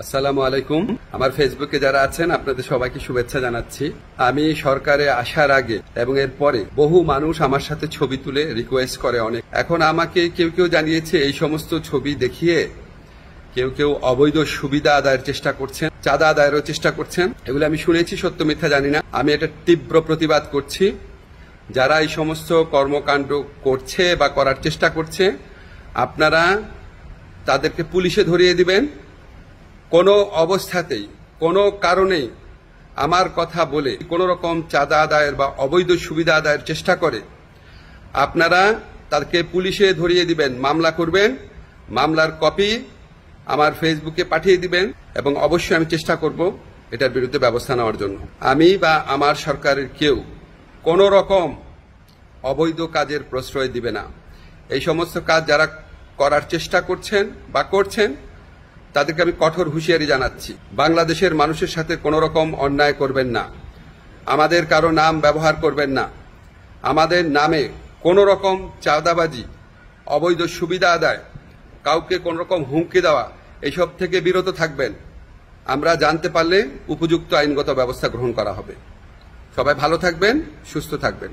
আসসালামু আলাইকুম। আমার ফেসবুকে যারা আছেন আপনাদের সবাইকে শুভেচ্ছা জানাচ্ছি। আমি সরকারে আসার আগে এবং এর পরে বহু মানুষ আমার সাথে ছবি তুলে রিকোয়েস্ট করে অনেক। এখন আমাকে কেউ কেউ জানিয়েছে এই সমস্ত ছবি দেখিয়ে কেউ কেউ অবৈধ সুবিধা আদায়ের চেষ্টা করছেন, চাঁদা আদায়েরও চেষ্টা করছেন। এগুলো আমি শুনেছি, সত্য মিথ্যা জানি না। আমি এটা তীব্র প্রতিবাদ করছি। যারা এই সমস্ত কর্মকাণ্ড করছে বা করার চেষ্টা করছে, আপনারা তাদেরকে পুলিশে ধরিয়ে দিবেন। কোনো অবস্থাতেই কোনো কারণেই আমার কথা বলে কোনো রকম চাঁদা আদায়ের বা অবৈধ সুবিধা আদায়ের চেষ্টা করে আপনারা তাদেরকে পুলিশে ধরিয়ে দিবেন, মামলা করবেন। মামলার কপি আমার ফেসবুকে পাঠিয়ে দিবেন এবং অবশ্যই আমি চেষ্টা করব এটার বিরুদ্ধে ব্যবস্থা নেওয়ার জন্য। আমি বা আমার সরকারের কেউ কোনো রকম অবৈধ কাজের প্রশ্রয় দিবে না। এই সমস্ত কাজ যারা করার চেষ্টা করছেন বা করছেন তাদেরকে আমি কঠোর হুঁশিয়ারি জানাচ্ছি। বাংলাদেশের মানুষের সাথে কোনো রকম অন্যায় করবেন না, আমাদের কারো নাম ব্যবহার করবেন না, আমাদের নামে কোনো রকম চাঁদাবাজি, অবৈধ সুবিধা আদায়, কাউকে কোনো রকম হুমকি দেওয়া, এসব থেকে বিরত থাকবেন। আমরা জানতে পারলে উপযুক্ত আইনগত ব্যবস্থা গ্রহণ করা হবে। সবাই ভালো থাকবেন, সুস্থ থাকবেন।